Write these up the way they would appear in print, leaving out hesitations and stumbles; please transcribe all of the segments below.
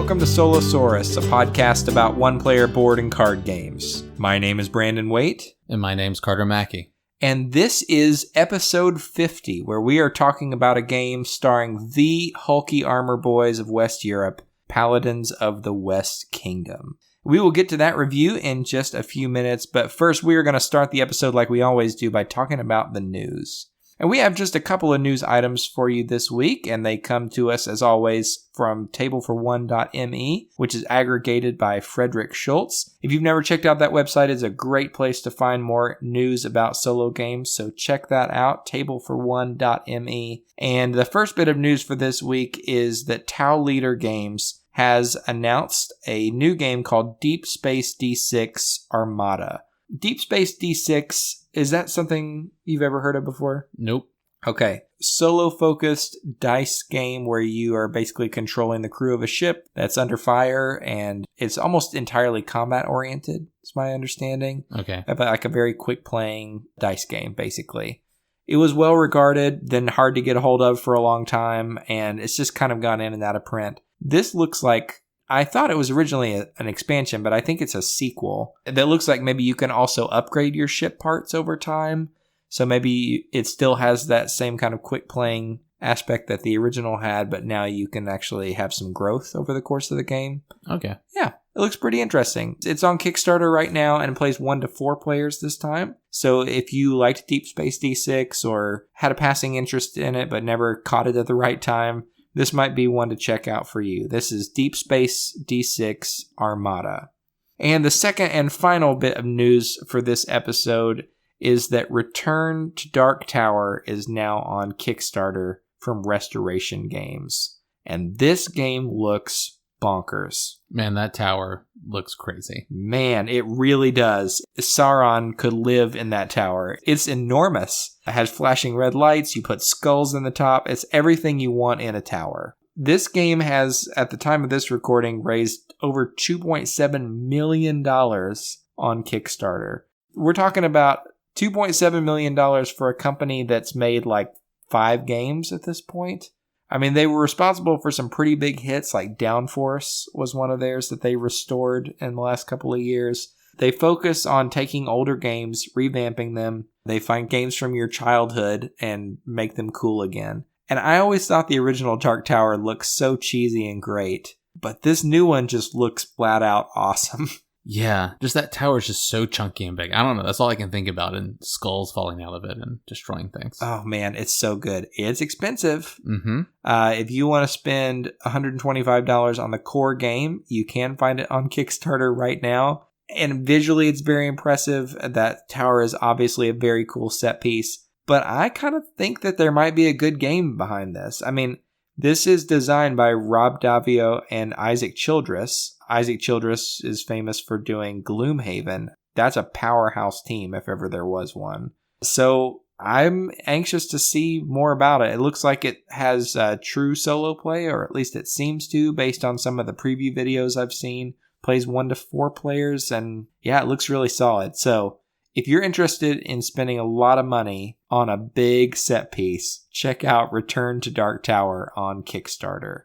welcome to Solosaurus, a podcast about one-player board and card games. My name is Brandon Waite. And my name's Carter Mackey. And this is episode 50, where we are talking about a game starring the hulky armor boys of West Europe, Paladins of the West Kingdom. We will get to that review in just a few minutes, but first we are going to start the episode like we always do by talking about the news. And we have just a couple of news items for you this week, and they come to us, as always, from tablefor1.me, which is aggregated by Frederick Schultz. If you've never checked out that website, it's a great place to find more news about solo games, so check that out, tablefor1.me. And the first bit of news for this week is that Tau Leader Games has announced a new game called Deep Space D6 Armada. Deep Space D6, is that something you've ever heard of before? Nope. Okay. Solo-focused dice game where you are basically controlling the crew of a ship that's under fire, and it's almost entirely combat-oriented, is my understanding. Okay. Like a very quick-playing dice game, basically. It was well-regarded, then hard to get a hold of for a long time, and it's just kind of gone in and out of print. This looks like, I thought it was originally an expansion, but I think it's a sequel. That looks like maybe you can also upgrade your ship parts over time. So maybe it still has that same kind of quick playing aspect that the original had, but now you can actually have some growth over the course of the game. Okay. Yeah, it looks pretty interesting. It's on Kickstarter right now and it plays 1 to 4 players this time. So if you liked Deep Space D6 or had a passing interest in it but never caught it at the right time, this might be one to check out for you. This is Deep Space D6 Armada. And the second and final bit of news for this episode is that Return to Dark Tower is now on Kickstarter from Restoration Games. And this game looks bonkers. Man, that tower looks crazy. Man, it really does. Sauron could live in that tower. It's enormous. It has flashing red lights. You put skulls in the top. It's everything you want in a tower. This game has, at the time of this recording, raised over $2.7 million on Kickstarter. We're talking about $2.7 million for a company that's made like 5 games at this point. I mean, they were responsible for some pretty big hits, like Downforce was one of theirs that they restored in the last couple of years. They focus on taking older games, revamping them. They find games from your childhood and make them cool again. And I always thought the original Dark Tower looked so cheesy and great, but this new one just looks flat out awesome. Yeah, just that tower is just so chunky and big. I don't know. That's all I can think about, and skulls falling out of it and destroying things. Oh, man, it's so good. It's expensive. Mm-hmm. If you want to spend $125 on the core game, you can find it on Kickstarter right now. And visually, it's very impressive. That tower is obviously a very cool set piece. But I kind of think that there might be a good game behind this. I mean, this is designed by Rob Davio and Isaac Childress. Isaac Childress is famous for doing Gloomhaven. That's a powerhouse team if ever there was one. So I'm anxious to see more about it. It looks like it has true solo play, or at least it seems to, based on some of the preview videos I've seen. Plays 1 to 4 players, and yeah, it looks really solid. So if you're interested in spending a lot of money on a big set piece, check out Return to Dark Tower on Kickstarter.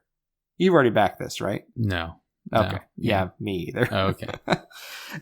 You've already backed this, right? No. Okay. No. Yeah, me either. Oh, okay.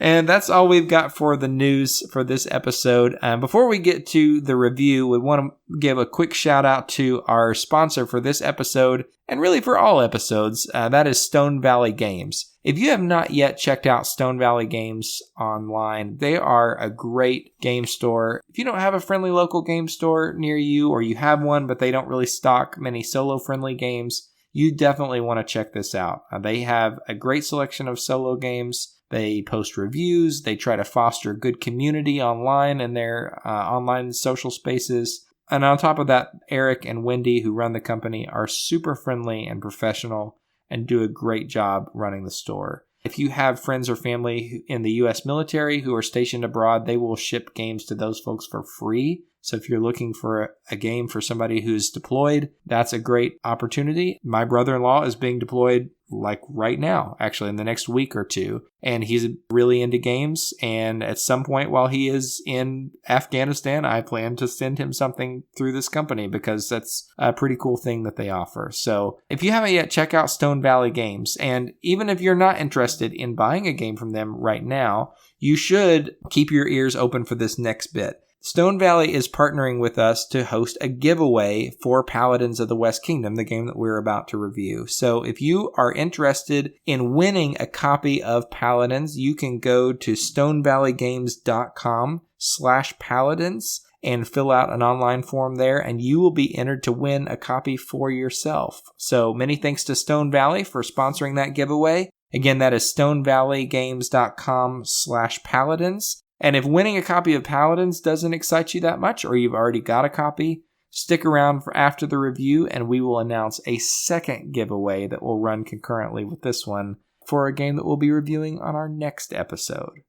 And that's all we've got for the news for this episode. Before we get to the review, we want to give a quick shout out to our sponsor for this episode, and really for all episodes. That is Stone Valley Games. If you have not yet checked out Stone Valley Games online, they are a great game store. If you don't have a friendly local game store near you, or you have one but they don't really stock many solo-friendly games, you definitely want to check this out. They have a great selection of solo games. They post reviews. They try to foster good community online in their online social spaces. And on top of that, Eric and Wendy, who run the company, are super friendly and professional and do a great job running the store. If you have friends or family in the U.S. military who are stationed abroad, they will ship games to those folks for free. So if you're looking for a game for somebody who's deployed, that's a great opportunity. My brother-in-law is being deployed like right now, actually in the next week or two. And he's really into games. And at some point while he is in Afghanistan, I plan to send him something through this company because that's a pretty cool thing that they offer. So if you haven't yet, check out Stone Valley Games. And even if you're not interested in buying a game from them right now, you should keep your ears open for this next bit. Stone Valley is partnering with us to host a giveaway for Paladins of the West Kingdom, the game that we're about to review. So if you are interested in winning a copy of Paladins, you can go to stonevalleygames.com/paladins and fill out an online form there, and you will be entered to win a copy for yourself. So many thanks to Stone Valley for sponsoring that giveaway. Again, that is stonevalleygames.com/paladins. And if winning a copy of Paladins doesn't excite you that much, or you've already got a copy, stick around for after the review and we will announce a second giveaway that will run concurrently with this one for a game that we'll be reviewing on our next episode.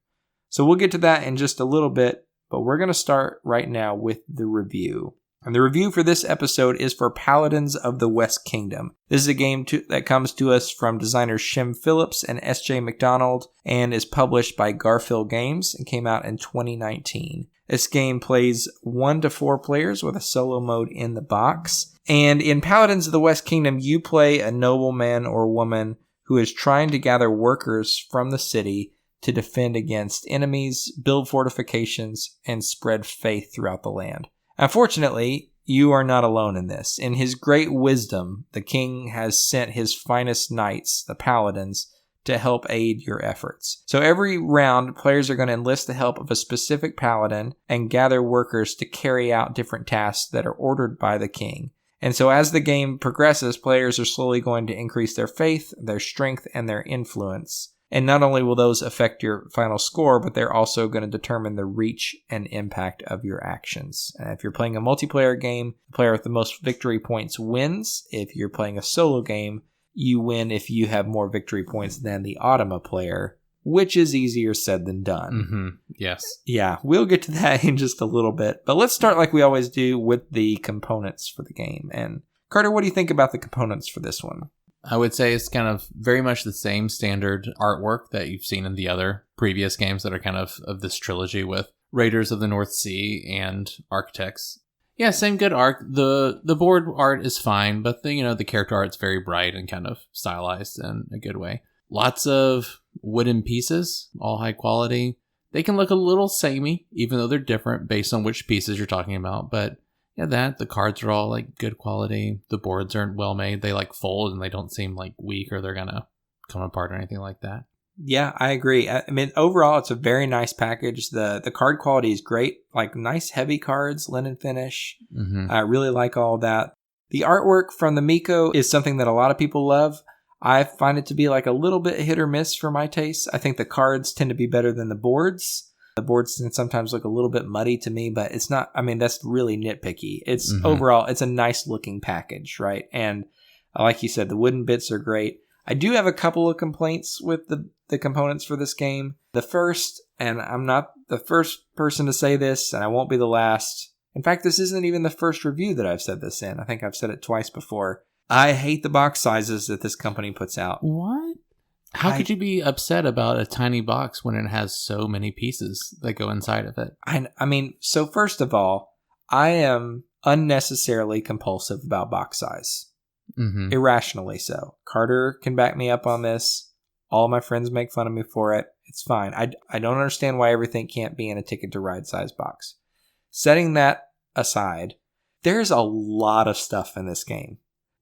So we'll get to that in just a little bit, but we're going to start right now with the review. And the review for this episode is for Paladins of the West Kingdom. This is a game that comes to us from designers Shem Phillips and S.J. McDonald and is published by Garphill Games and came out in 2019. This game plays 1 to 4 players with a solo mode in the box. And in Paladins of the West Kingdom, you play a nobleman or woman who is trying to gather workers from the city to defend against enemies, build fortifications, and spread faith throughout the land. Unfortunately, you are not alone in this. In his great wisdom, the king has sent his finest knights, the Paladins, to help aid your efforts. So every round, players are going to enlist the help of a specific Paladin and gather workers to carry out different tasks that are ordered by the king. And so as the game progresses, players are slowly going to increase their faith, their strength, and their influence. And not only will those affect your final score, but they're also going to determine the reach and impact of your actions. If you're playing a multiplayer game, the player with the most victory points wins. If you're playing a solo game, you win if you have more victory points than the Automa player, which is easier said than done. Mm-hmm. Yes. Yeah, we'll get to that in just a little bit. But let's start like we always do with the components for the game. And Carter, what do you think about the components for this one? I would say it's kind of very much the same standard artwork that you've seen in the other previous games that are kind of this trilogy with Raiders of the North Sea and Architects. Yeah, same good art. The board art is fine, but the character art's very bright and kind of stylized in a good way. Lots of wooden pieces, all high quality. They can look a little samey, even though they're different based on which pieces you're talking about, but yeah, the cards are all like good quality. The boards aren't well made. They like fold and they don't seem like weak or they're gonna come apart or anything like that. Yeah, I agree. I mean, overall, it's a very nice package. The card quality is great. Like nice heavy cards, linen finish. Mm-hmm. I really like all that. The artwork from the Miko is something that a lot of people love. I find it to be like a little bit hit or miss for my taste. I think the cards tend to be better than the boards. The boards can sometimes look a little bit muddy to me, but it's not, I mean, that's really nitpicky. It's overall, it's a nice looking package, right? And like you said, the wooden bits are great. I do have a couple of complaints with the components for this game. The first, and I'm not the first person to say this, and I won't be the last. In fact, this isn't even the first review that I've said this in. I think I've said it twice before. I hate the box sizes that this company puts out. What? How could you be upset about a tiny box when it has so many pieces that go inside of it? I mean, so first of all, I am unnecessarily compulsive about box size. Mm-hmm. Irrationally so. Carter can back me up on this. All my friends make fun of me for it. It's fine. I don't understand why everything can't be in a Ticket to Ride size box. Setting that aside, there's a lot of stuff in this game.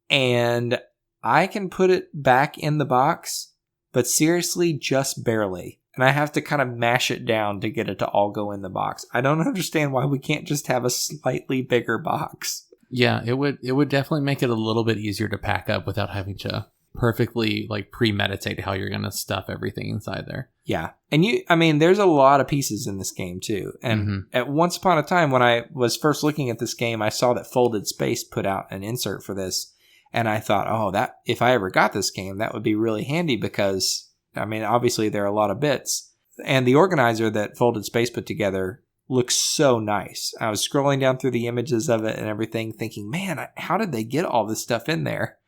And I can put it back in the box, but seriously, just barely. And I have to kind of mash it down to get it to all go in the box. I don't understand why we can't just have a slightly bigger box. Yeah, it would definitely make it a little bit easier to pack up without having to perfectly like premeditate how you're going to stuff everything inside there. Yeah. And there's a lot of pieces in this game too. And at once upon a time when I was first looking at this game, I saw that Folded Space put out an insert for this. And I thought, that if I ever got this game, that would be really handy because, obviously there are a lot of bits. And the organizer that Folded Space put together looks so nice. I was scrolling down through the images of it and everything thinking, man, how did they get all this stuff in there?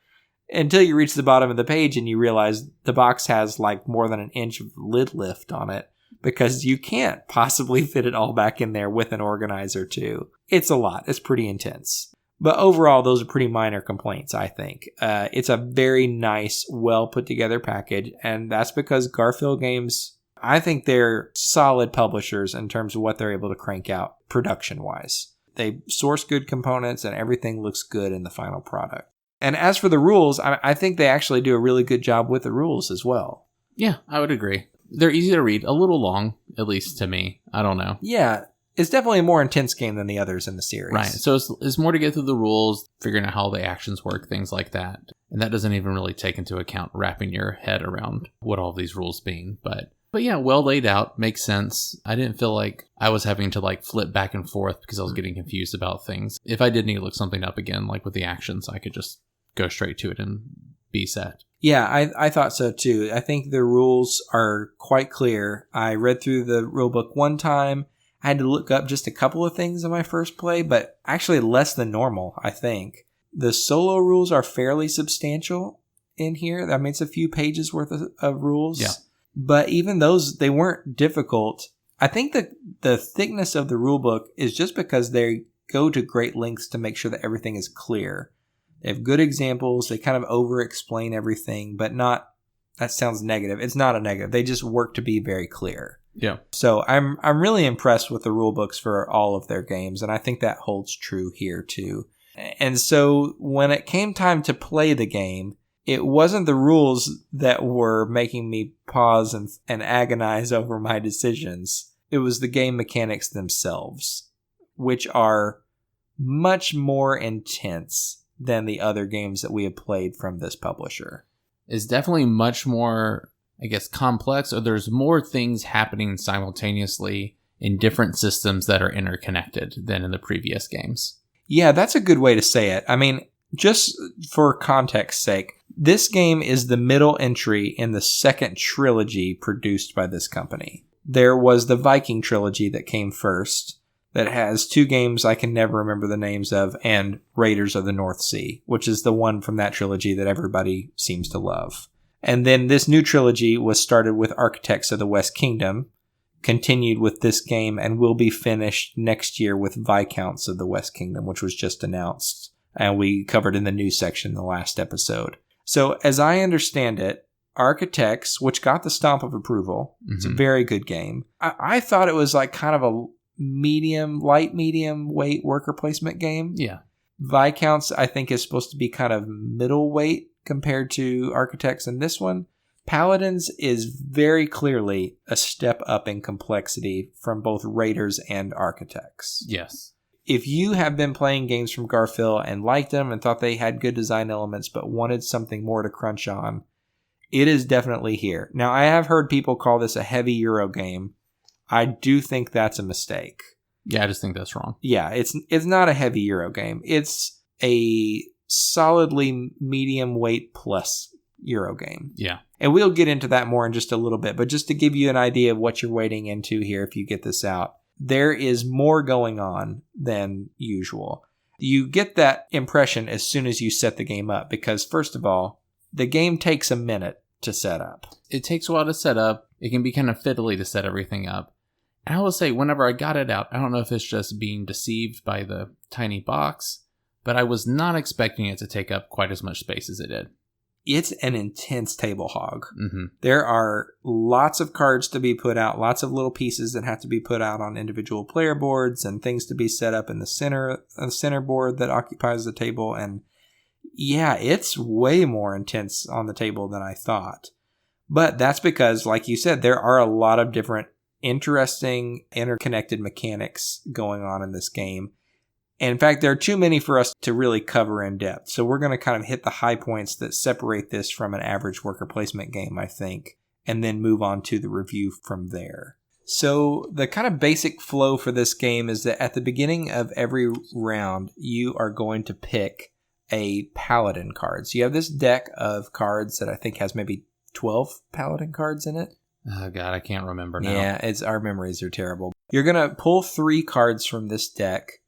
Until you reach the bottom of the page and you realize the box has like more than an inch of lid lift on it because you can't possibly fit it all back in there with an organizer too. It's a lot. It's pretty intense. But overall, those are pretty minor complaints, I think. It's a very nice, well put together package, and that's because Garphill Games, I think they're solid publishers in terms of what they're able to crank out production-wise. They source good components, and everything looks good in the final product. And as for the rules, I think they actually do a really good job with the rules as well. Yeah, I would agree. They're easy to read, a little long, at least to me. I don't know. Yeah, it's definitely a more intense game than the others in the series. Right, so it's more to get through the rules, figuring out how the actions work, things like that. And that doesn't even really take into account wrapping your head around what all these rules mean. But yeah, well laid out, makes sense. I didn't feel like I was having to like flip back and forth because I was getting confused about things. If I did need to look something up again, like with the actions, I could just go straight to it and be set. Yeah, I thought so too. I think the rules are quite clear. I read through the rulebook one time. I had to look up just a couple of things in my first play, but actually less than normal, I think. The solo rules are fairly substantial in here. I mean, it's a few pages worth of rules. Yeah. But even those, they weren't difficult. I think that the thickness of the rulebook is just because they go to great lengths to make sure that everything is clear. They have good examples. They kind of over-explain everything, but not, that sounds negative. It's not a negative. They just work to be very clear. Yeah. So I'm really impressed with the rule books for all of their games, and I think that holds true here too. And so when it came time to play the game, it wasn't the rules that were making me pause and agonize over my decisions. It was the game mechanics themselves, which are much more intense than the other games that we have played from this publisher. It's definitely much more, I guess, complex, or there's more things happening simultaneously in different systems that are interconnected than in the previous games. Yeah, that's a good way to say it. I mean, just for context's sake, this game is the middle entry in the second trilogy produced by this company. There was the Viking trilogy that came first, that has two games I can never remember the names of, and Raiders of the North Sea, which is the one from that trilogy that everybody seems to love. And then this new trilogy was started with Architects of the West Kingdom, continued with this game, and will be finished next year with Viscounts of the West Kingdom, which was just announced, and we covered in the news section in the last episode. So as I understand it, Architects, which got the stamp of approval, it's a very good game. I thought it was like kind of a light medium weight worker placement game. Yeah. Viscounts, I think, is supposed to be kind of middleweight compared to Architects in this one. Paladins is very clearly a step up in complexity from both Raiders and Architects. Yes. If you have been playing games from Garphill and liked them and thought they had good design elements but wanted something more to crunch on, it is definitely here. Now, I have heard people call this a heavy Euro game. I do think that's a mistake. Yeah, I just think that's wrong. Yeah, it's not a heavy Euro game. It's a solidly medium weight plus Euro game. Yeah. And we'll get into that more in just a little bit, but just to give you an idea of what you're wading into here if you get this out, there is more going on than usual. You get that impression as soon as you set the game up because, first of all, the game takes a minute to set up. It takes a while to set up. It can be kind of fiddly to set everything up. And I will say, whenever I got it out, I don't know if it's just being deceived by the tiny box, but I was not expecting it to take up quite as much space as it did. It's an intense table hog. Mm-hmm. There are lots of cards to be put out, lots of little pieces that have to be put out on individual player boards and things to be set up in the center board that occupies the table. And yeah, it's way more intense on the table than I thought. But that's because, like you said, there are a lot of different interesting interconnected mechanics going on in this game. And in fact, there are too many for us to really cover in depth. So we're going to kind of hit the high points that separate this from an average worker placement game, I think, and then move on to the review from there. So the kind of basic flow for this game is that at the beginning of every round, you are going to pick a Paladin card. So you have this deck of cards that I think has maybe 12 Paladin cards in it. Oh, God, I can't remember now. Yeah, our memories are terrible. You're going to pull 3 cards from this deck,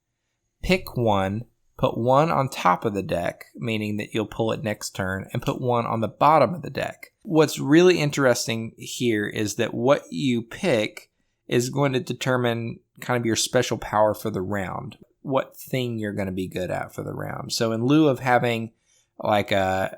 pick one, put one on top of the deck, meaning that you'll pull it next turn, and put one on the bottom of the deck. What's really interesting here is that what you pick is going to determine kind of your special power for the round, what thing you're going to be good at for the round. So in lieu of having like in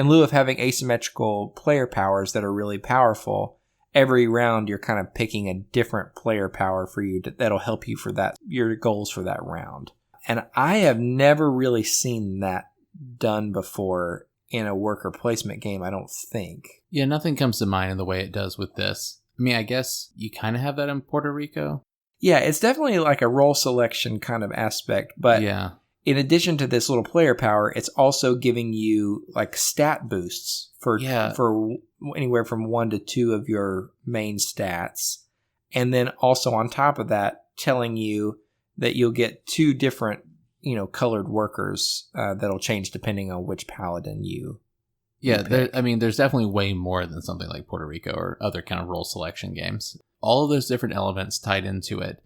lieu of having asymmetrical player powers that are really powerful, every round you're kind of picking a different player power for you that'll help you for that, your goals for that round. And I have never really seen that done before in a worker placement game, I don't think. Yeah, nothing comes to mind in the way it does with this. I mean, I guess you kind of have that in Puerto Rico. Yeah, it's definitely like a role selection kind of aspect, but yeah. In addition to this little player power, it's also giving you like stat boosts for anywhere from 1 to 2 of your main stats. And then also on top of that, telling you that you'll get 2 different, colored workers that'll change depending on which paladin you pick. There's definitely way more than something like Puerto Rico or other kind of role selection games. All of those different elements tied into it.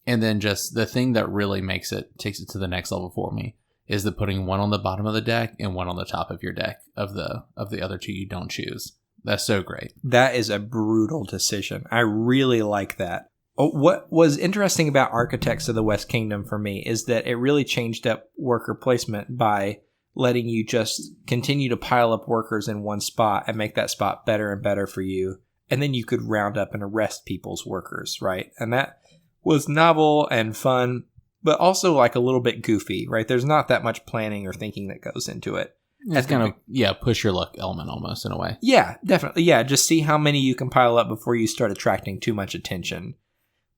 And then just the thing that really takes it to the next level for me is the putting one on the bottom of the deck and one on the top of your deck of the other 2 you don't choose. That's so great. That is a brutal decision. I really like that. What was interesting about Architects of the West Kingdom for me is that it really changed up worker placement by letting you just continue to pile up workers in one spot and make that spot better and better for you. And then you could round up and arrest people's workers, right? And that was novel and fun, but also like a little bit goofy, right? There's not that much planning or thinking that goes into it. It's kind of, push your luck element almost in a way. Yeah, definitely. Yeah, just see how many you can pile up before you start attracting too much attention.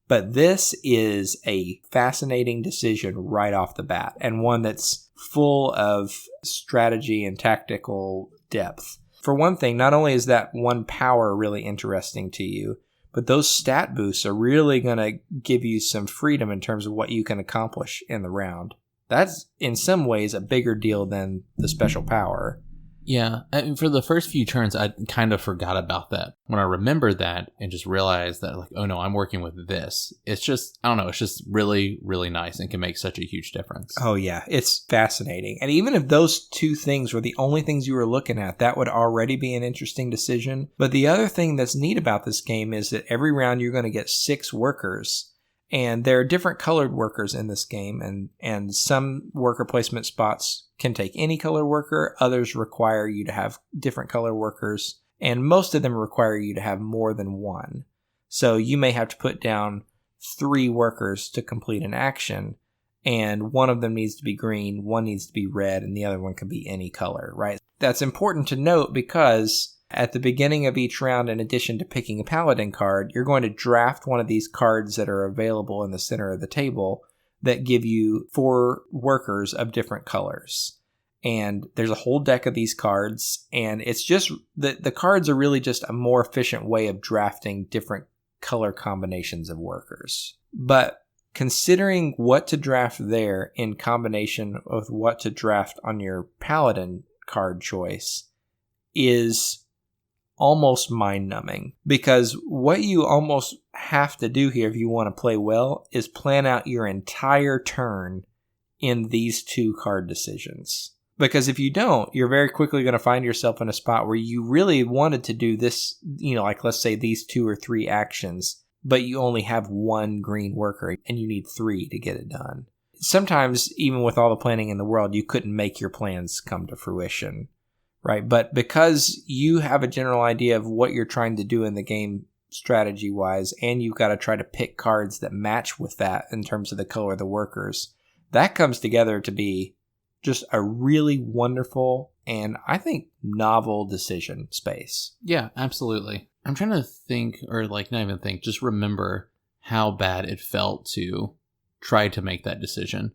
But this is a fascinating decision right off the bat, and one that's full of strategy and tactical depth. For one thing, not only is that one power really interesting to you, but those stat boosts are really going to give you some freedom in terms of what you can accomplish in the round. That's, in some ways, a bigger deal than the special power. Yeah, and for the first few turns, I kind of forgot about that. When I remembered that and just realized that, like, oh no, I'm working with this. It's just, I don't know, it's just really, really nice and can make such a huge difference. Oh yeah, it's fascinating. And even if those 2 things were the only things you were looking at, that would already be an interesting decision. But the other thing that's neat about this game is that every round you're going to get 6 workers. And there are different colored workers in this game, and some worker placement spots can take any color worker. Others require you to have different color workers, and most of them require you to have more than one. So you may have to put down 3 workers to complete an action, and one of them needs to be green, one needs to be red, and the other one can be any color, right? That's important to note because at the beginning of each round, in addition to picking a Paladin card, you're going to draft one of these cards that are available in the center of the table that give you 4 workers of different colors. And there's a whole deck of these cards, and it's just the cards are really just a more efficient way of drafting different color combinations of workers. But considering what to draft there in combination with what to draft on your Paladin card choice is almost mind-numbing, because what you almost have to do here if you want to play well is plan out your entire turn in these 2 card decisions. Because if you don't, you're very quickly going to find yourself in a spot where you really wanted to do this, like let's say these 2 or 3 actions, but you only have 1 green worker and you need 3 to get it done. Sometimes, even with all the planning in the world, you couldn't make your plans come to fruition. Right, but because you have a general idea of what you're trying to do in the game strategy-wise, and you've got to try to pick cards that match with that in terms of the color of the workers, that comes together to be just a really wonderful and, I think, novel decision space. Yeah, absolutely. I'm trying to think, or not even think, just remember how bad it felt to try to make that decision.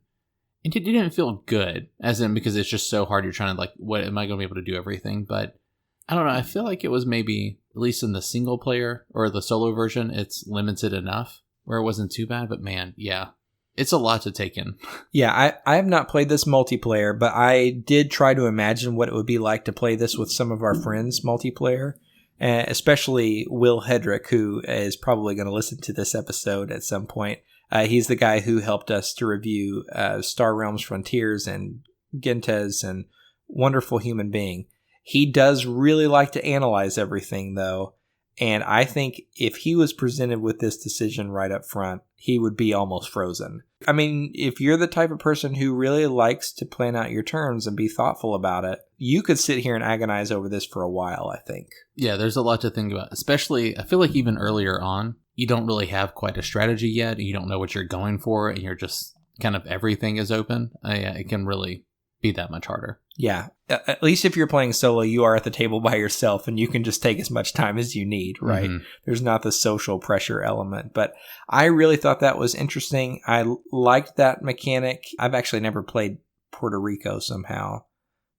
And it didn't feel good, as in because it's just so hard. You're trying to what am I going to be able to do everything? But I don't know. I feel like it was maybe, at least in the single player or the solo version, it's limited enough where it wasn't too bad. But man, yeah, it's a lot to take in. Yeah, I have not played this multiplayer, but I did try to imagine what it would be like to play this with some of our friends multiplayer. especially Will Hedrick, who is probably going to listen to this episode at some point. He's the guy who helped us to review Star Realms Frontiers and Gentes, and wonderful human being. He does really like to analyze everything, though, and I think if he was presented with this decision right up front, he would be almost frozen. I mean, if you're the type of person who really likes to plan out your turns and be thoughtful about it, you could sit here and agonize over this for a while, I think. Yeah, there's a lot to think about. Especially, I feel like even earlier on, you don't really have quite a strategy yet. You don't know what you're going for, and you're just kind of everything is open. It can really be that much harder. Yeah. At least if you're playing solo, you are at the table by yourself and you can just take as much time as you need, right? Mm-hmm. There's not the social pressure element. But I really thought that was interesting. I liked that mechanic. I've actually never played Puerto Rico somehow.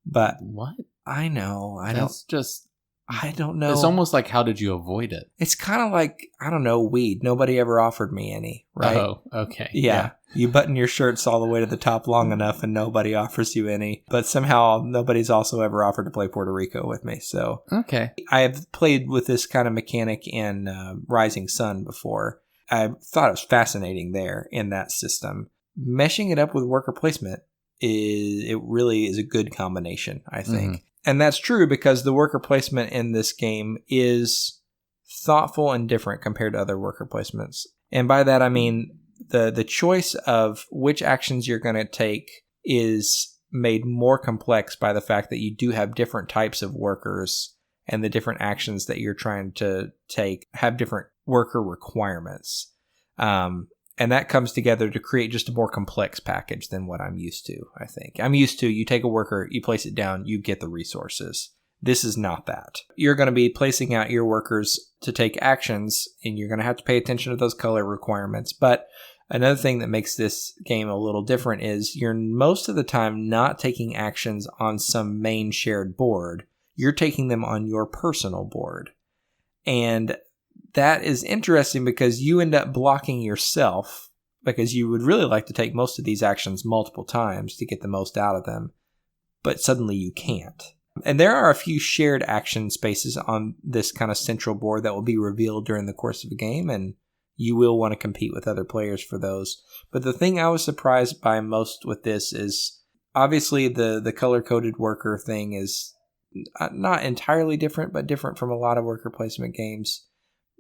But what? I know. I don't know. It's almost like, how did you avoid it? It's kind of like, I don't know, weed. Nobody ever offered me any, right? Oh, okay. Yeah. You button your shirts all the way to the top long enough and nobody offers you any. But somehow nobody's also ever offered to play Puerto Rico with me. So okay. I have played with this kind of mechanic in Rising Sun before. I thought it was fascinating there in that system. Meshing it up with worker placement really is a good combination, I think. Mm-hmm. And that's true because the worker placement in this game is thoughtful and different compared to other worker placements. And by that, I mean the choice of which actions you're going to take is made more complex by the fact that you do have different types of workers, and the different actions that you're trying to take have different worker requirements. And that comes together to create just a more complex package than what I'm used to, I think. I'm used to, you take a worker, you place it down, you get the resources. This is not that. You're going to be placing out your workers to take actions, and you're going to have to pay attention to those color requirements. But another thing that makes this game a little different is you're most of the time not taking actions on some main shared board. You're taking them on your personal board. And that is interesting because you end up blocking yourself because you would really like to take most of these actions multiple times to get the most out of them, but suddenly you can't. And there are a few shared action spaces on this kind of central board that will be revealed during the course of a game, and you will want to compete with other players for those. But the thing I was surprised by most with this is obviously the color-coded worker thing is not entirely different, but different from a lot of worker placement games.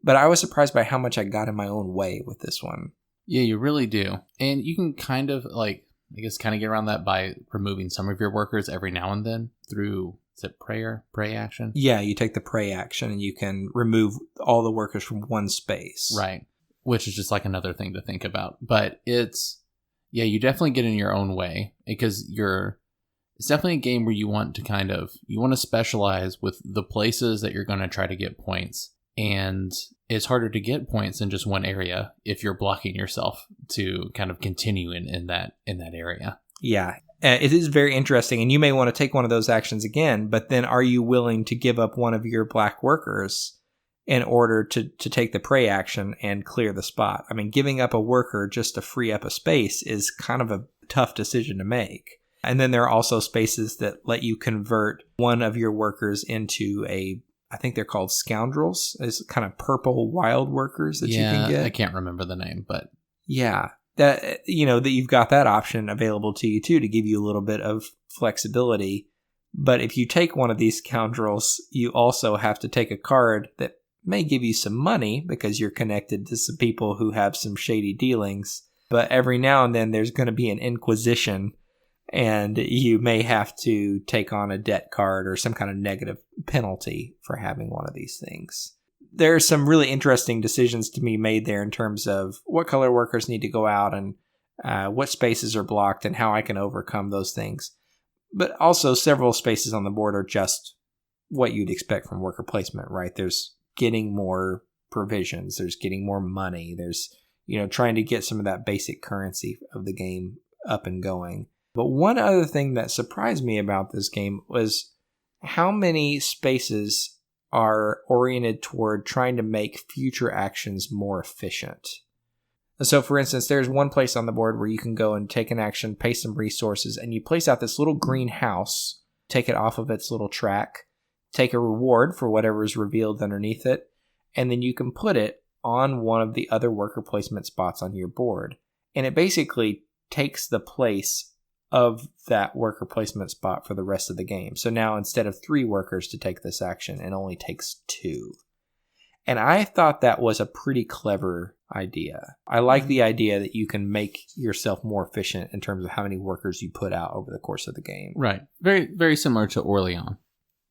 But I was surprised by how much I got in my own way with this one. Yeah, you really do. And you can kind of, get around that by removing some of your workers every now and then through, is it prey action? Yeah, you take the prey action and you can remove all the workers from one space. Right, which is just like another thing to think about. But you definitely get in your own way because it's definitely a game where you want to specialize with the places that you're going to try to get points. And it's harder to get points in just one area if you're blocking yourself to kind of continue in that area. Yeah, it is very interesting. And you may want to take one of those actions again, but then are you willing to give up one of your black workers in order to take the prey action and clear the spot? I mean, giving up a worker just to free up a space is kind of a tough decision to make. And then there are also spaces that let you convert one of your workers into I think they're called scoundrels. It's kind of purple wild workers that you can get. I can't remember the name, but yeah, that you've got that option available to you too to give you a little bit of flexibility. But if you take one of these scoundrels, you also have to take a card that may give you some money because you're connected to some people who have some shady dealings. But every now and then there's going to be an inquisition, and you may have to take on a debt card or some kind of negative penalty for having one of these things. There are some really interesting decisions to be made there in terms of what color workers need to go out and what spaces are blocked and how I can overcome those things. But also several spaces on the board are just what you'd expect from worker placement, right? There's getting more provisions. There's getting more money. There's, trying to get some of that basic currency of the game up and going. But one other thing that surprised me about this game was how many spaces are oriented toward trying to make future actions more efficient. So, for instance, there's one place on the board where you can go and take an action, pay some resources, and you place out this little green house, take it off of its little track take a reward for whatever is revealed underneath it, and then you can put it on one of the other worker placement spots on your board. And it basically takes the place of that worker placement spot for the rest of the game. So now instead of 3 workers to take this action, it only takes 2. And I thought that was a pretty clever idea. I like the idea that you can make yourself more efficient in terms of how many workers you put out over the course of the game. Right. Very, very similar to Orleans,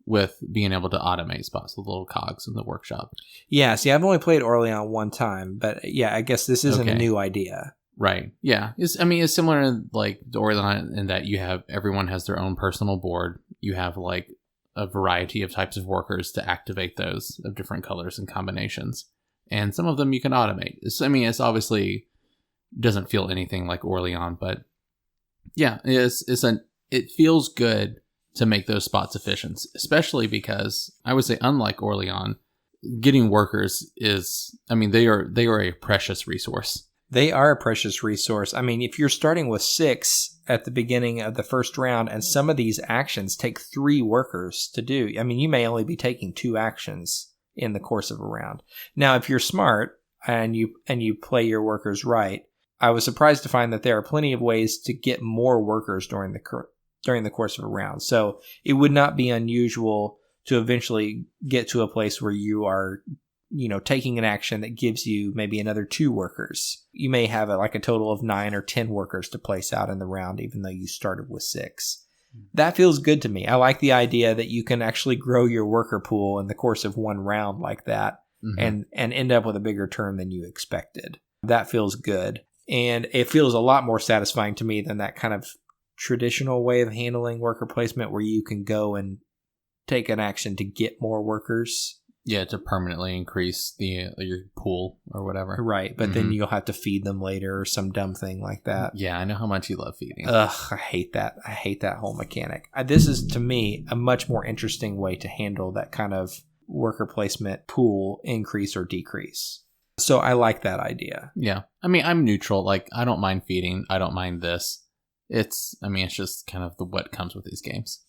with being able to automate spots with little cogs in the workshop. Yeah, see, I've only played Orleans one time, but yeah, I guess this isn't a new idea. Right. Yeah. It's similar to like the Orleans in that everyone has their own personal board. You have like a variety of types of workers to activate those of different colors and combinations. And some of them you can automate. It's obviously doesn't feel anything like Orleans, but yeah, it feels good to make those spots efficient, especially because I would say, unlike Orleans, getting workers they are a precious resource. They are a precious resource. If you're starting with 6 at the beginning of the first round, and some of these actions take 3 workers to do, you may only be taking 2 actions in the course of a round. Now, if you're smart and you play your workers right, I was surprised to find that there are plenty of ways to get more workers during the course of a round. So it would not be unusual to eventually get to a place where you are, taking an action that gives you maybe another 2 workers. You may have a total of 9 or 10 workers to place out in the round, even though you started with 6. That feels good to me. I like the idea that you can actually grow your worker pool in the course of one round like that, and end up with a bigger turn than you expected. That feels good. And it feels a lot more satisfying to me than that kind of traditional way of handling worker placement where you can go and take an action to get more workers. Yeah, to permanently increase your pool or whatever. Right, but then you'll have to feed them later or some dumb thing like that. Yeah, I know how much you love feeding. Ugh, I hate that. I hate that whole mechanic. This is, to me, a much more interesting way to handle that kind of worker placement pool increase or decrease. So I like that idea. Yeah. I'm neutral. I don't mind feeding. I don't mind this. It's just kind of what comes with these games.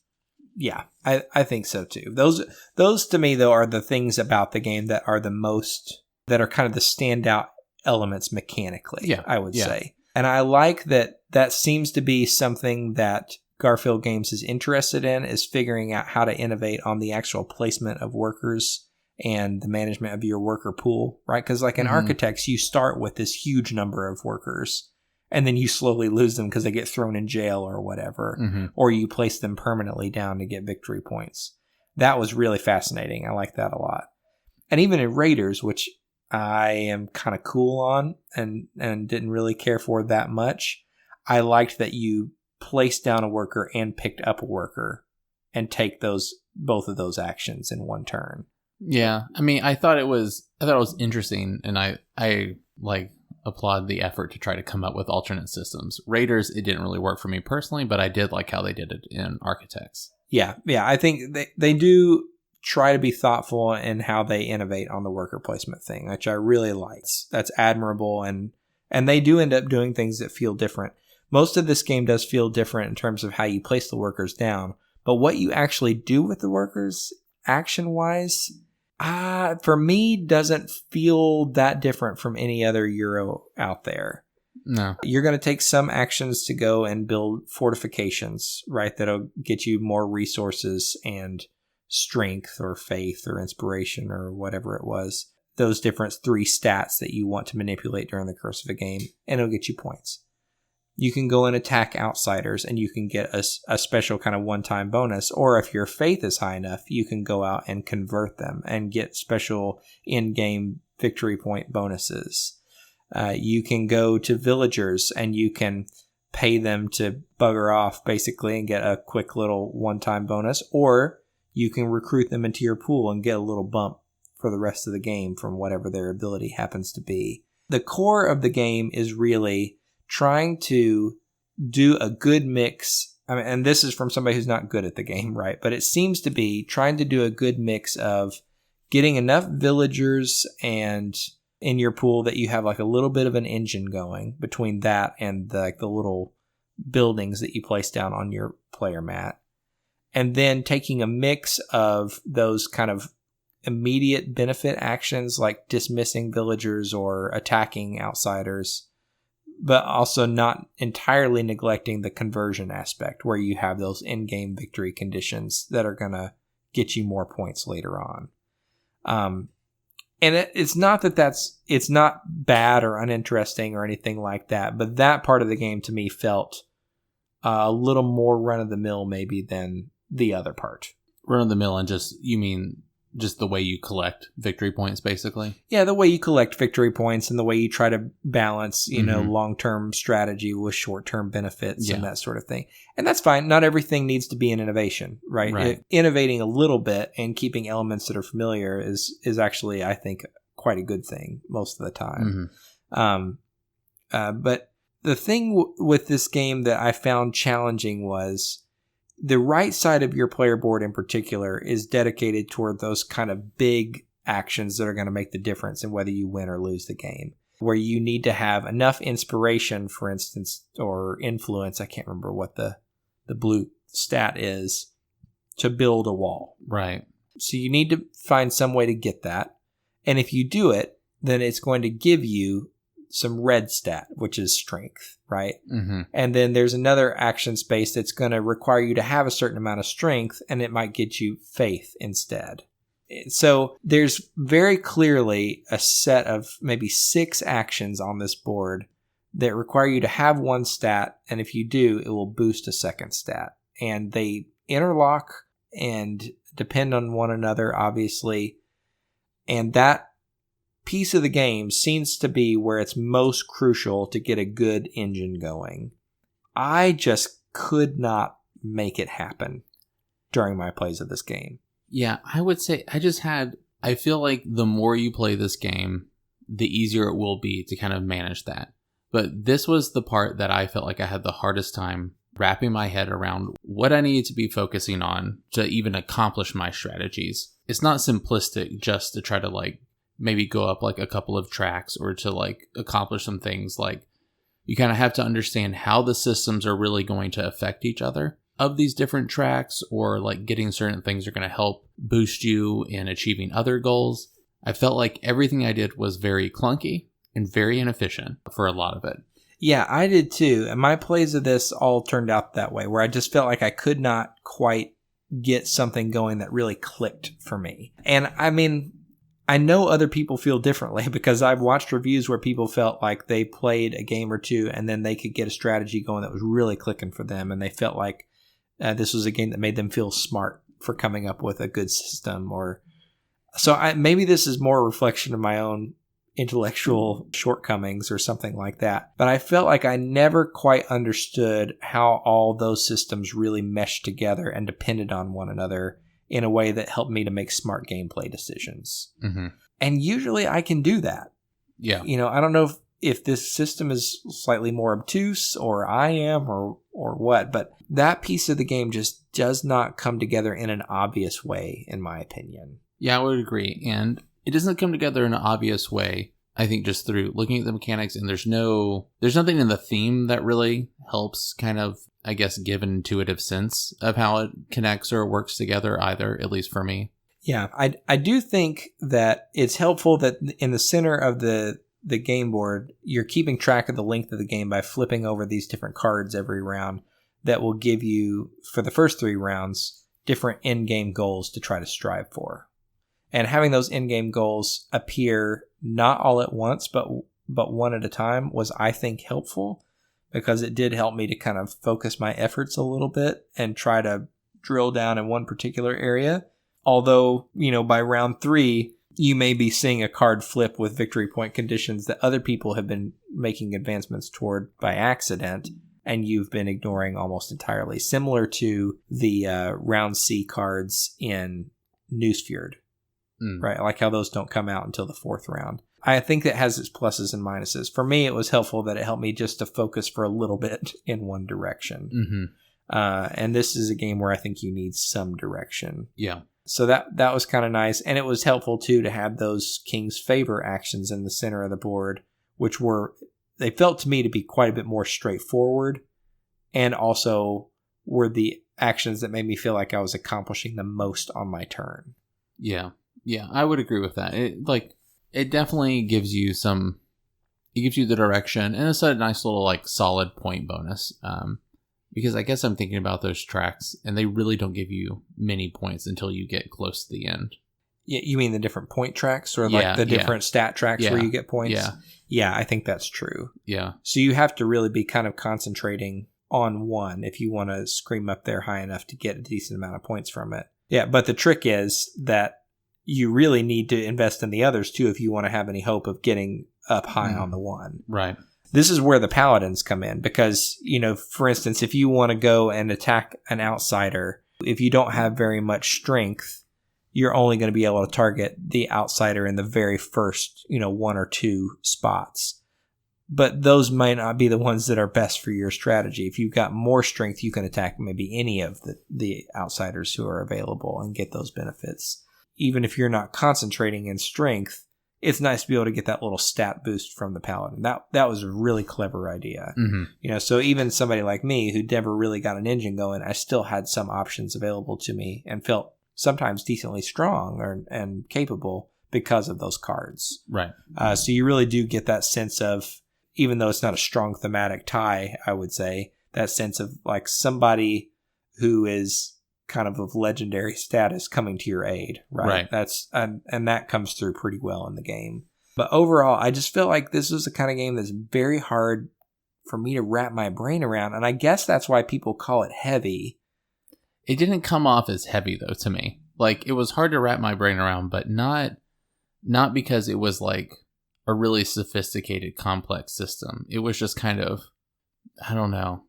Yeah, I think so too. Those to me, though, are the things about the game that are that are kind of the standout elements mechanically, I would say. And I like that seems to be something that Garfield Games is interested in, is figuring out how to innovate on the actual placement of workers and the management of your worker pool, right? Because in Architects, you start with this huge number of workers, and then you slowly lose them because they get thrown in jail or whatever, or you place them permanently down to get victory points. That was really fascinating. I like that a lot. And even in Raiders, which I am kind of cool on and didn't really care for that much, I liked that you placed down a worker and picked up a worker and take both of those actions in one turn. Yeah, I thought it was interesting, and I applaud the effort to try to come up with alternate systems. Raiders, it didn't really work for me personally, but I did like how they did it in Architects. Yeah, I think they do try to be thoughtful in how they innovate on the worker placement thing, which I really like. That's admirable, and they do end up doing things that feel different. Most of this game does feel different in terms of how you place the workers down, but what you actually do with the workers, action-wise, for me, doesn't feel that different from any other Euro out there. No. You're going to take some actions to go and build fortifications, right? That'll get you more resources and strength or faith or inspiration or whatever it was. Those different 3 stats that you want to manipulate during the course of a game, and it'll get you points. You can go and attack outsiders, and you can get a special kind of one-time bonus. Or if your faith is high enough, you can go out and convert them and get special in-game victory point bonuses. You can go to villagers, and you can pay them to bugger off, basically, and get a quick little one-time bonus. Or you can recruit them into your pool and get a little bump for the rest of the game from whatever their ability happens to be. The core of the game is really trying to do a good mix. And this is from somebody who's not good at the game, right? But it seems to be trying to do a good mix of getting enough villagers and in your pool that you have a little bit of an engine going between that and the little buildings that you place down on your player mat. and then taking a mix of those kind of immediate benefit actions like dismissing villagers or attacking outsiders, but also not entirely neglecting the conversion aspect where you have those in-game victory conditions that are going to get you more points later on. And it's not that it's not bad or uninteresting or anything like that, but that part of the game to me felt a little more run-of-the-mill maybe than the other part. Run-of-the-mill and you mean just the way you collect victory points, basically? Yeah, the way you collect victory points and the way you try to balance, long-term strategy with short-term benefits and that sort of thing. And that's fine. Not everything needs to be an innovation, right? Innovating a little bit and keeping elements that are familiar is actually, I think, quite a good thing most of the time. But the thing with this game that I found challenging was the right side of your player board in particular is dedicated toward those kind of big actions that are going to make the difference in whether you win or lose the game, where you need to have enough inspiration, for instance, or influence. I can't remember what the blue stat is to build a wall. Right. So you need to find some way to get that. And if you do it, then it's going to give you some red stat, which is strength, right? And then there's another action space that's going to require you to have a certain amount of strength, and it might get you faith instead. So there's very clearly a set of maybe 6 actions on this board that require you to have one stat, and if you do, it will boost a second stat. And they interlock and depend on one another, obviously. And that piece of the game seems to be where it's most crucial to get a good engine going. I just could not make it happen during my plays of this game. Yeah, I would say I feel like the more you play this game, the easier it will be to kind of manage that. But this was the part that I felt like I had the hardest time wrapping my head around what I needed to be focusing on to even accomplish my strategies. It's not simplistic just to try to maybe go up a couple of tracks or to accomplish some things. You kind of have to understand how the systems are really going to affect each other of these different tracks, or getting certain things are going to help boost you in achieving other goals. I felt like everything I did was very clunky and very inefficient for a lot of it. Yeah, I did too. And my plays of this all turned out that way, where I just felt like I could not quite get something going that really clicked for me. And I mean, I know other people feel differently because I've watched reviews where people felt like they played a game or two and then they could get a strategy going that was really clicking for them. And they felt like this was a game that made them feel smart for coming up with a good system. Maybe this is more a reflection of my own intellectual shortcomings or something like that. But I felt like I never quite understood how all those systems really meshed together and depended on one another in a way that helped me to make smart gameplay decisions. And usually I can do that. Yeah. I don't know if this system is slightly more obtuse or I am or what, but that piece of the game just does not come together in an obvious way, in my opinion. Yeah, I would agree. And it doesn't come together in an obvious way, I think, just through looking at the mechanics, and there's nothing in the theme that really helps kind of, I guess, give an intuitive sense of how it connects or works together either, at least for me. Yeah, I do think that it's helpful that in the center of the game board, you're keeping track of the length of the game by flipping over these different cards every round that will give you, for the first 3 rounds, different in-game goals to try to strive for. And having those in-game goals appear not all at once, but one at a time was, I think, helpful, because it did help me to kind of focus my efforts a little bit and try to drill down in one particular area. Although, by round 3, you may be seeing a card flip with victory point conditions that other people have been making advancements toward by accident, and you've been ignoring almost entirely. Similar to the round C cards in Newsfjord, right? Like how those don't come out until the 4th round. I think that has its pluses and minuses. For me, it was helpful that it helped me just to focus for a little bit in one direction. And this is a game where I think you need some direction. Yeah. So that was kind of nice. And it was helpful, too, to have those King's Favor actions in the center of the board, which they felt to me to be quite a bit more straightforward, and also were the actions that made me feel like I was accomplishing the most on my turn. Yeah, I would agree with that. It definitely gives you the direction, and it's a nice little like solid point bonus. Because I guess I'm thinking about those tracks, and they really don't give you many points until you get close to the end. Yeah, you mean the different point tracks, or like the different stat tracks where you get points? Yeah, I think that's true. Yeah. So you have to really be kind of concentrating on one if you want to scream up there high enough to get a decent amount of points from it. Yeah, but the trick is that you really need to invest in the others too if you want to have any hope of getting up high on the one. Right. This is where the Paladins come in because, for instance, if you want to go and attack an outsider, if you don't have very much strength, you're only going to be able to target the outsider in the very first, 1 or 2 spots. But those might not be the ones that are best for your strategy. If you've got more strength, you can attack maybe any of the outsiders who are available and get those benefits. Even if you're not concentrating in strength, it's nice to be able to get that little stat boost from the Paladin. That was a really clever idea. Mm-hmm. So even somebody like me who never really got an engine going, I still had some options available to me and felt sometimes decently strong and capable because of those cards. Right. So you really do get that sense of, even though it's not a strong thematic tie, I would say, that sense of like somebody who is kind of legendary status coming to your aid, right? That's and that comes through pretty well in the game. But overall, I just feel like this is the kind of game that's very hard for me to wrap my brain around, and I guess that's why people call it heavy. It didn't come off as heavy though to me. Like, it was hard to wrap my brain around, but not because it was like a really sophisticated, complex system. It was just kind of, I don't know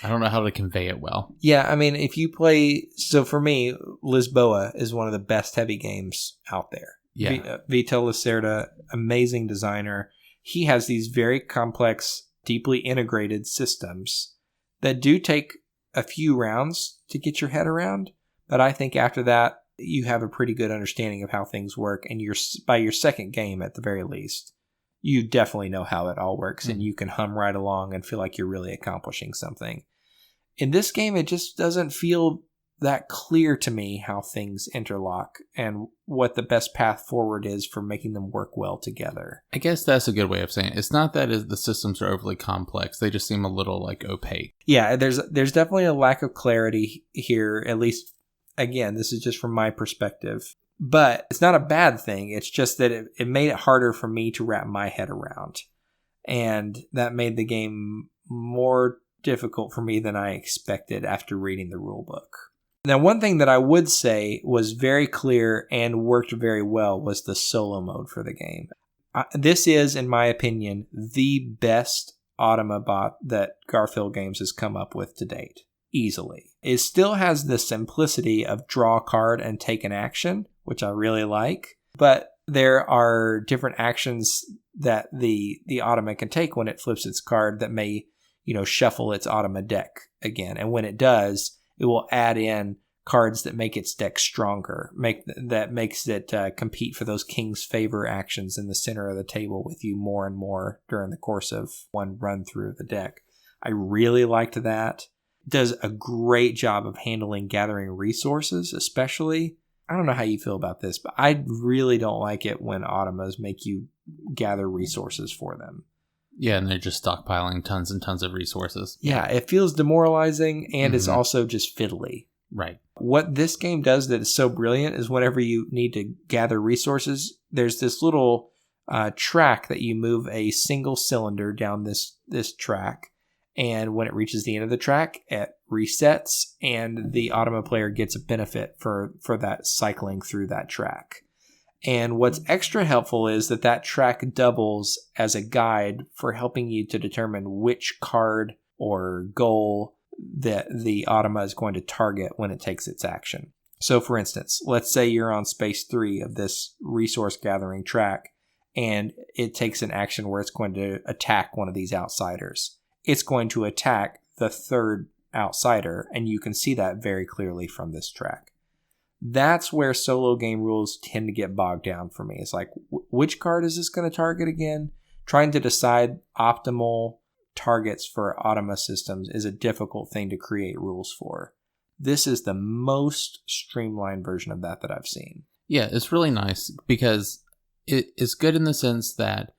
how to convey it well. Yeah, I mean, if you play... So for me, Lisboa is one of the best heavy games out there. Yeah. Vito Lacerda, amazing designer. He has these very complex, deeply integrated systems that do take a few rounds to get your head around. But I think after that, you have a pretty good understanding of how things work. And by your second game, at the very least, you definitely know how it all works. And you can hum right along and feel like you're really accomplishing something. In this game, it just doesn't feel that clear to me how things interlock and what the best path forward is for making them work well together. I guess that's a good way of saying it. It's not that the systems are overly complex. They just seem a little like opaque. Yeah, there's definitely a lack of clarity here, at least, again, this is just from my perspective. But it's not a bad thing. It's just that it made it harder for me to wrap my head around. And that made the game more difficult for me than I expected after reading the rulebook. Now, one thing that I would say was very clear and worked very well was the solo mode for the game. This is, in my opinion, the best Automa bot that Garfield Games has come up with to date. Easily. It still has the simplicity of draw a card and take an action, which I really like. But there are different actions that the Automa can take when it flips its card that may, shuffle its Automa deck again. And when it does, it will add in cards that make its deck stronger, that makes it compete for those King's Favor actions in the center of the table with you more and more during the course of one run through of the deck. I really liked that. It does a great job of handling gathering resources, especially. I don't know how you feel about this, but I really don't like it when Automas make you gather resources for them. Yeah, and they're just stockpiling tons and tons of resources. Yeah, it feels demoralizing, and it's also just fiddly. Right. What this game does that is so brilliant is whenever you need to gather resources, there's this little track that you move a single cylinder down this track. And when it reaches the end of the track, it resets, and the Automa player gets a benefit for that cycling through that track. And what's extra helpful is that track doubles as a guide for helping you to determine which card or goal that the Automa is going to target when it takes its action. So for instance, let's say you're on space 3 of this resource gathering track, and it takes an action where it's going to attack one of these outsiders. It's going to attack the third outsider, and you can see that very clearly from this track. That's where solo game rules tend to get bogged down for me. It's like, which card is this going to target again? Trying to decide optimal targets for Automa systems is a difficult thing to create rules for. This is the most streamlined version of that I've seen. Yeah, it's really nice because it's good in the sense that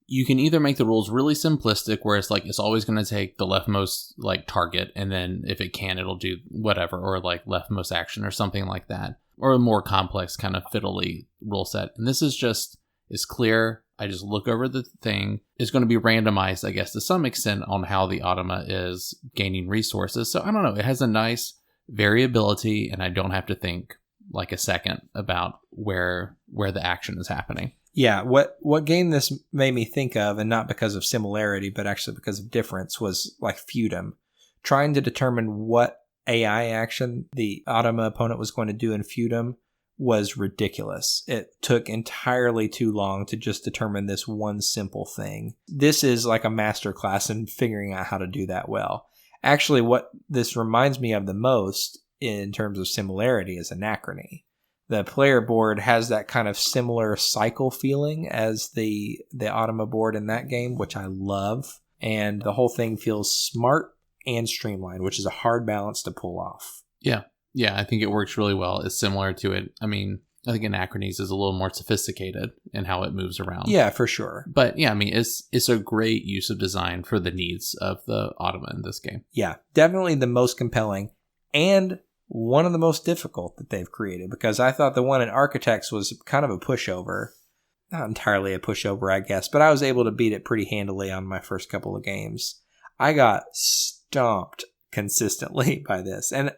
you can either make the rules really simplistic, where it's like it's always going to take the leftmost like target, and then if it can, it'll do whatever, or like leftmost action or something like that, or a more complex kind of fiddly rule set. And this is just, it's clear. I just look over the thing. It's going to be randomized, I guess, to some extent on how the automa is gaining resources. So I don't know. It has a nice variability, and I don't have to think like a second about where the action is happening. Yeah, what game this made me think of, and not because of similarity, but actually because of difference, was like Feudum. Trying to determine what AI action the automa opponent was going to do in Feudum was ridiculous. It took entirely too long to just determine this one simple thing. This is like a masterclass in figuring out how to do that well. Actually, what this reminds me of the most in terms of similarity is Anachrony. The player board has that kind of similar cycle feeling as the automa board in that game, which I love. And the whole thing feels smart and streamlined, which is a hard balance to pull off. Yeah. Yeah, I think it works really well. It's similar to it. I mean, I think Anachrony's is a little more sophisticated in how it moves around. Yeah, for sure. But yeah, I mean, it's a great use of design for the needs of the automa in this game. Yeah, definitely the most compelling and one of the most difficult that they've created, because I thought the one in Architects was kind of a pushover. Not entirely a pushover, I guess, but I was able to beat it pretty handily on my first couple of games. I got stomped consistently by this. And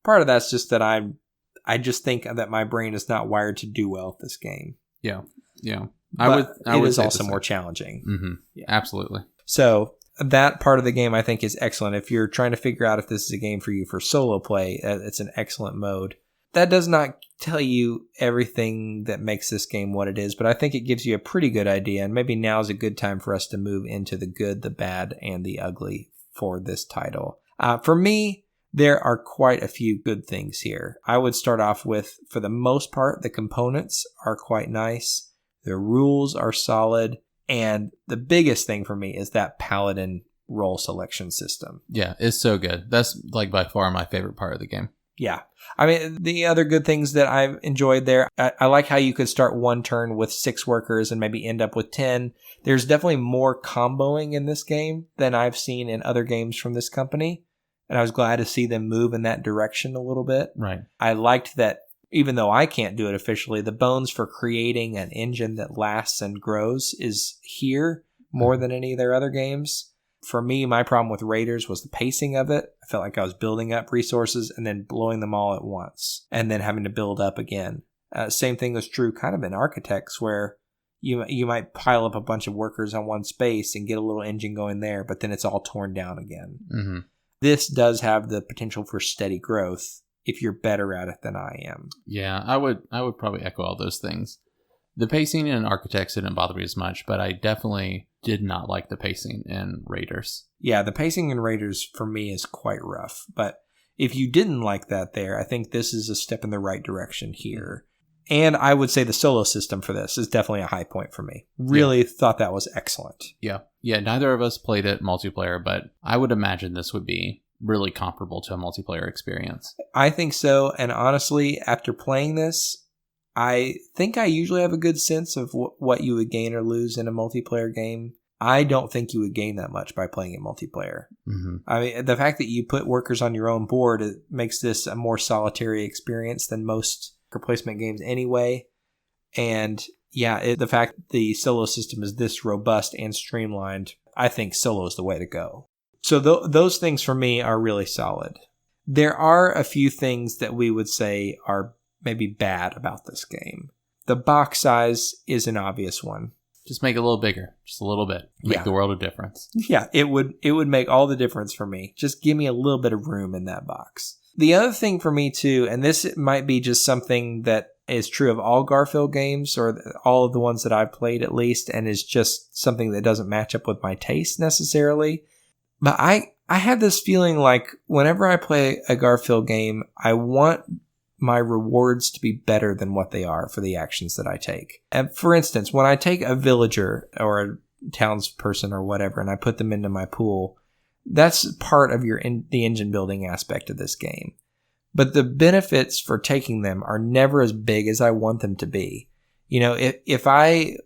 part of that's just that I just think that my brain is not wired to do well at this game. Yeah. Yeah. I would is also more challenging. Mm-hmm. Yeah. Absolutely. So that part of the game I think is excellent. If you're trying to figure out if this is a game for you for solo play, it's an excellent mode. That does not tell you everything that makes this game what it is, but I think it gives you a pretty good idea, and maybe now is a good time for us to move into the good, the bad, and the ugly for this title. For me, there are quite a few good things here. I would start off with, for the most part, the components are quite nice. The rules are solid. And the biggest thing for me is that Paladin role selection system. Yeah, it's so good. That's like by far my favorite part of the game. Yeah. I mean, the other good things that I've enjoyed there, I like how you could start one turn with 6 workers and maybe end up with 10. There's definitely more comboing in this game than I've seen in other games from this company. And I was glad to see them move in that direction a little bit. Right. I liked that, even though I can't do it officially, the bones for creating an engine that lasts and grows is here more than any of their other games. For me, my problem with Raiders was the pacing of it. I felt like I was building up resources and then blowing them all at once and then having to build up again. Same thing was true kind of in Architects, where you might pile up a bunch of workers on one space and get a little engine going there, but then it's all torn down again. Mm-hmm. This does have the potential for steady growth if you're better at it than I am. Yeah, I would probably echo all those things. The pacing in Architects didn't bother me as much, but I definitely did not like the pacing in Raiders. Yeah, the pacing in Raiders for me is quite rough. But if you didn't like that there, I think this is a step in the right direction here. And I would say the solo system for this is definitely a high point for me. Really thought that was excellent. Yeah. Yeah, neither of us played it multiplayer, but I would imagine this would be really comparable to a multiplayer experience. I think so. And honestly, after playing this, I think I usually have a good sense of what you would gain or lose in a multiplayer game. I don't think you would gain that much by playing it multiplayer. Mm-hmm. I mean, the fact that you put workers on your own board, it makes this a more solitary experience than most replacement games anyway. And yeah, the fact that the solo system is this robust and streamlined, I think solo is the way to go. So those things for me are really solid. There are a few things that we would say are maybe bad about this game. The box size is an obvious one. Just make it a little bigger, just a little bit. Make the world of difference. Yeah, it would make all the difference for me. Just give me a little bit of room in that box. The other thing for me too, and this might be just something that is true of all Garfield games, or all of the ones that I've played at least, and is just something that doesn't match up with my taste necessarily. But I have this feeling like whenever I play a Garfield game, I want my rewards to be better than what they are for the actions that I take. And for instance, when I take a villager or a townsperson or whatever, and I put them into my pool, that's part of the engine building aspect of this game. but the benefits for taking them are never as big as I want them to be. If I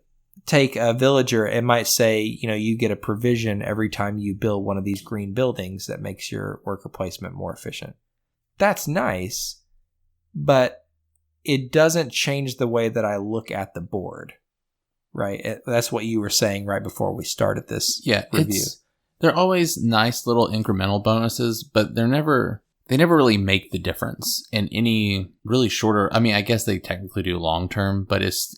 take a villager, it might say, you get a provision every time you build one of these green buildings that makes your worker placement more efficient. That's nice, but it doesn't change the way that I look at the board, right? That's what you were saying right before we started this review. They're always nice little incremental bonuses, but they never really make the difference in any really shorter. I mean, I guess they technically do long term, but it's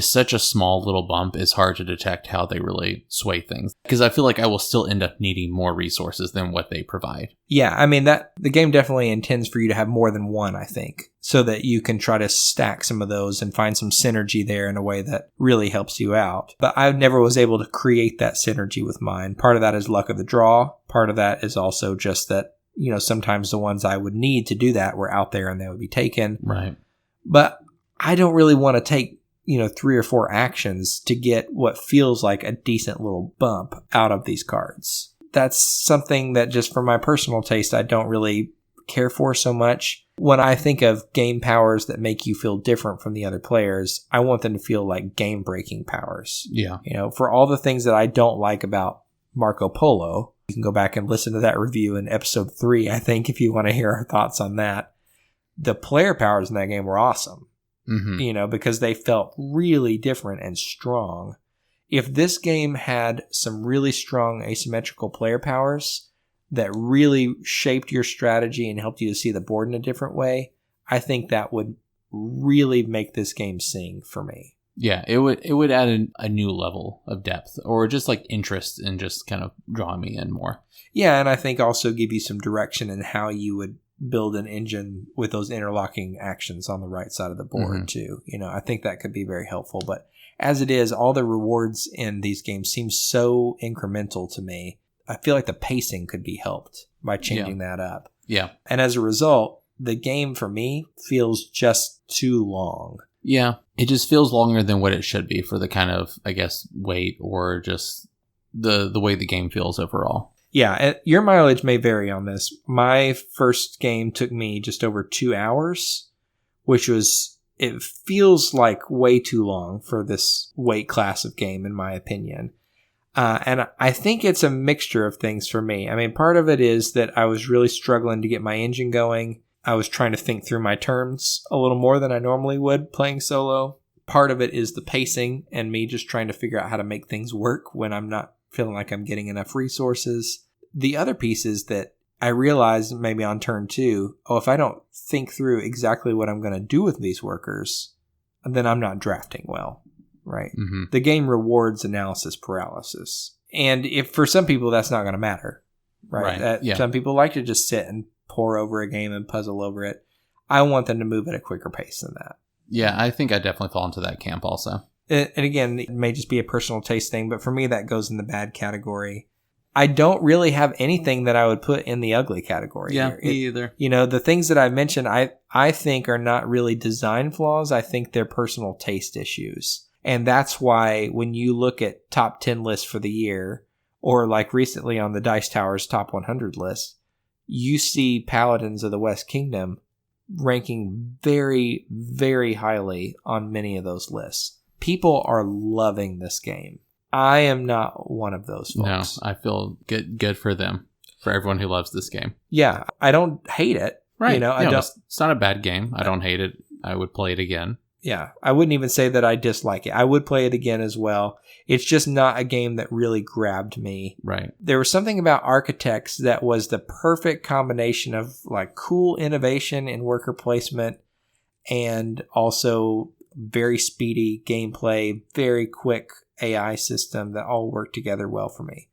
such a small little bump. It's hard to detect how they really sway things, because I feel like I will still end up needing more resources than what they provide. Yeah, I mean, that the game definitely intends for you to have more than one, I think, so that you can try to stack some of those and find some synergy there in a way that really helps you out. But I never was able to create that synergy with mine. Part of that is luck of the draw. Part of that is also just that, sometimes the ones I would need to do that were out there and they would be taken. Right. But I don't really want to take 3 or 4 actions to get what feels like a decent little bump out of these cards. That's something that just for my personal taste, I don't really care for so much. When I think of game powers that make you feel different from the other players, I want them to feel like game-breaking powers. Yeah. For all the things that I don't like about Marco Polo, you can go back and listen to that review in episode 3, I think, if you want to hear our thoughts on that. The player powers in that game were awesome. Mm-hmm. Because they felt really different and strong. If this game had some really strong asymmetrical player powers that really shaped your strategy and helped you to see the board in a different way, I think that would really make this game sing for me. Yeah, it would add a new level of depth, or just like interest, and just kind of draw me in more. Yeah, and I think also give you some direction in how you would build an engine with those interlocking actions on the right side of the board too. I think that could be very helpful. But as it is, all the rewards in these games seem so incremental to me. I feel like the pacing could be helped by changing that up. Yeah. And as a result, the game for me feels just too long. Yeah. It just feels longer than what it should be for the kind of, I guess, weight or just the way the game feels overall. Yeah, your mileage may vary on this. My first game took me just over 2 hours, it feels like way too long for this weight class of game, in my opinion. And I think it's a mixture of things for me. I mean, part of it is that I was really struggling to get my engine going. I was trying to think through my turns a little more than I normally would playing solo. Part of it is the pacing and me just trying to figure out how to make things work when I'm not feeling like I'm getting enough resources. The other piece is that I realized maybe on turn 2, if I don't think through exactly what I'm going to do with these workers, then I'm not drafting well, right? Mm-hmm. The game rewards analysis paralysis. And if for some people that's not going to matter, right? Some people like to just sit and pore over a game and puzzle over it. I want them to move at a quicker pace than that. Yeah, I think I definitely fall into that camp also. And again, it may just be a personal taste thing, but for me, that goes in the bad category. I don't really have anything that I would put in the ugly category. Yeah, here. me either. The things that I mentioned, I think are not really design flaws. I think they're personal taste issues. And that's why when you look at top 10 lists for the year, or like recently on the Dice Tower's top 100 list, you see Paladins of the West Kingdom ranking very, very highly on many of those lists. People are loving this game. I am not one of those folks. No, I feel good for them, for everyone who loves this game. Yeah, I don't hate it. Right. I don't. It's not a bad game. I don't hate it. I would play it again. Yeah, I wouldn't even say that I dislike it. I would play it again as well. It's just not a game that really grabbed me. Right. There was something about Architects that was the perfect combination of like cool innovation in worker placement and also very speedy gameplay, very quick AI system that all worked together well for me.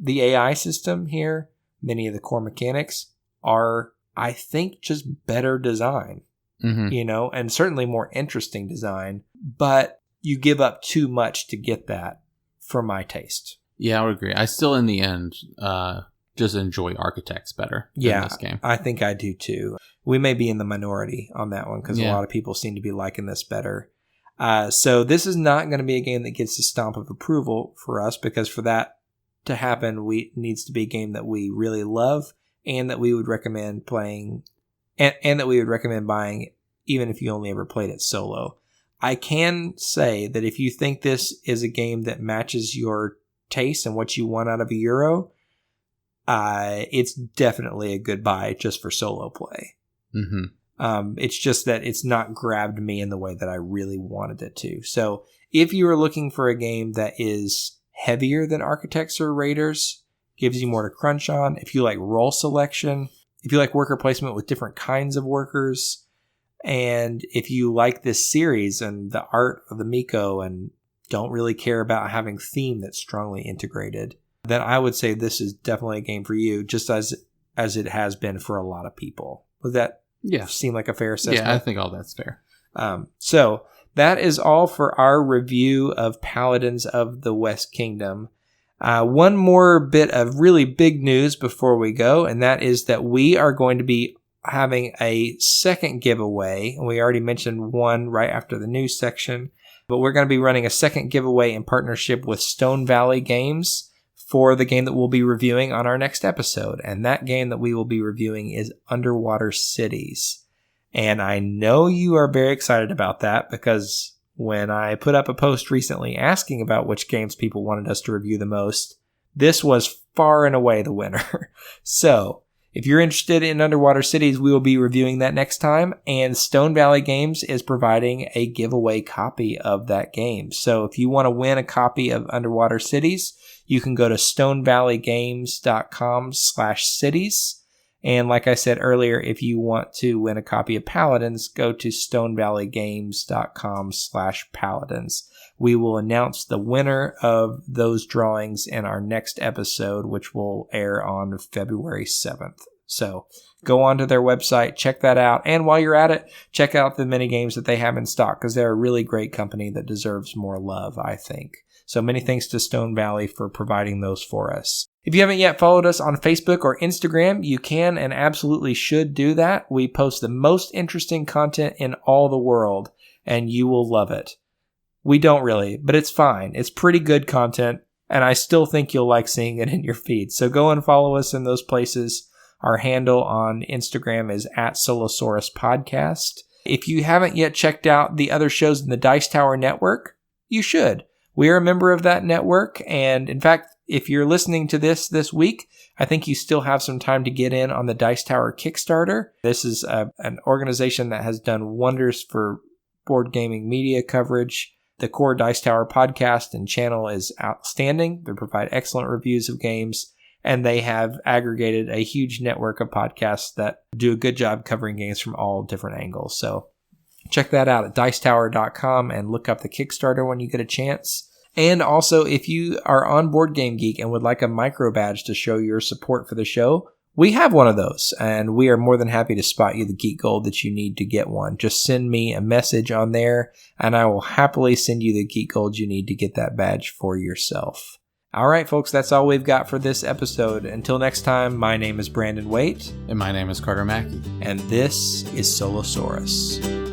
The AI system here, many of the core mechanics are, I think, just better design. Mm-hmm. And certainly more interesting design, but you give up too much to get that for my taste. Yeah, I would agree. I still, in the end, just enjoy Architects better than this game. I think I do too. We may be in the minority on that one because a lot of people seem to be liking this better. So this is not going to be a game that gets the stamp of approval for us, because for that to happen, it needs to be a game that we really love and that we would recommend playing and that we would recommend buying even if you only ever played it solo. I can say that if you think this is a game that matches your taste and what you want out of a Euro, it's definitely a good buy just for solo play. Mm-hmm. It's just that it's not grabbed me in the way that I really wanted it to. So if you are looking for a game that is heavier than Architects or Raiders, gives you more to crunch on, if you like role selection, if you like worker placement with different kinds of workers, and if you like this series and the art of the Miko and don't really care about having theme that's strongly integrated, then I would say this is definitely a game for you, just as it has been for a lot of people. Would that seem like a fair assessment? Yeah, I think all that's fair. So that is all for our review of Paladins of the West Kingdom. One more bit of really big news before we go, and that is that we are going to be having a second giveaway. We already mentioned one right after the news section, but we're going to be running a second giveaway in partnership with Stone Valley Games for the game that we'll be reviewing on our next episode. And that game that we will be reviewing is Underwater Cities. And I know you are very excited about that because when I put up a post recently asking about which games people wanted us to review the most, this was far and away the winner. So if you're interested in Underwater Cities, we will be reviewing that next time. And Stone Valley Games is providing a giveaway copy of that game. So if you want to win a copy of Underwater Cities, you can go to stonevalleygames.com/cities. And like I said earlier, if you want to win a copy of Paladins, go to stonevalleygames.com/paladins. We will announce the winner of those drawings in our next episode, which will air on February 7th. So go on to their website, check that out. And while you're at it, check out the mini games that they have in stock because they're a really great company that deserves more love, I think. So many thanks to Stone Valley for providing those for us. If you haven't yet followed us on Facebook or Instagram, you can and absolutely should do that. We post the most interesting content in all the world, and you will love it. We don't really, but it's fine. It's pretty good content, and I still think you'll like seeing it in your feed. So go and follow us in those places. Our handle on Instagram is @Solosaurus If you haven't yet checked out the other shows in the Dice Tower Network, you should. We're a member of that network, and in fact, if you're listening to this week, I think you still have some time to get in on the Dice Tower Kickstarter. This is an organization that has done wonders for board gaming media coverage. The core Dice Tower podcast and channel is outstanding. They provide excellent reviews of games, and they have aggregated a huge network of podcasts that do a good job covering games from all different angles. So check that out at dicetower.com and look up the Kickstarter when you get a chance. And also, if you are on Board Game Geek and would like a micro badge to show your support for the show, we have one of those, and we are more than happy to spot you the Geek Gold that you need to get one. Just send me a message on there, and I will happily send you the Geek Gold you need to get that badge for yourself. All right, folks, that's all we've got for this episode. Until next time, my name is Brandon Waite. And my name is Carter Mackey. And this is Solosaurus.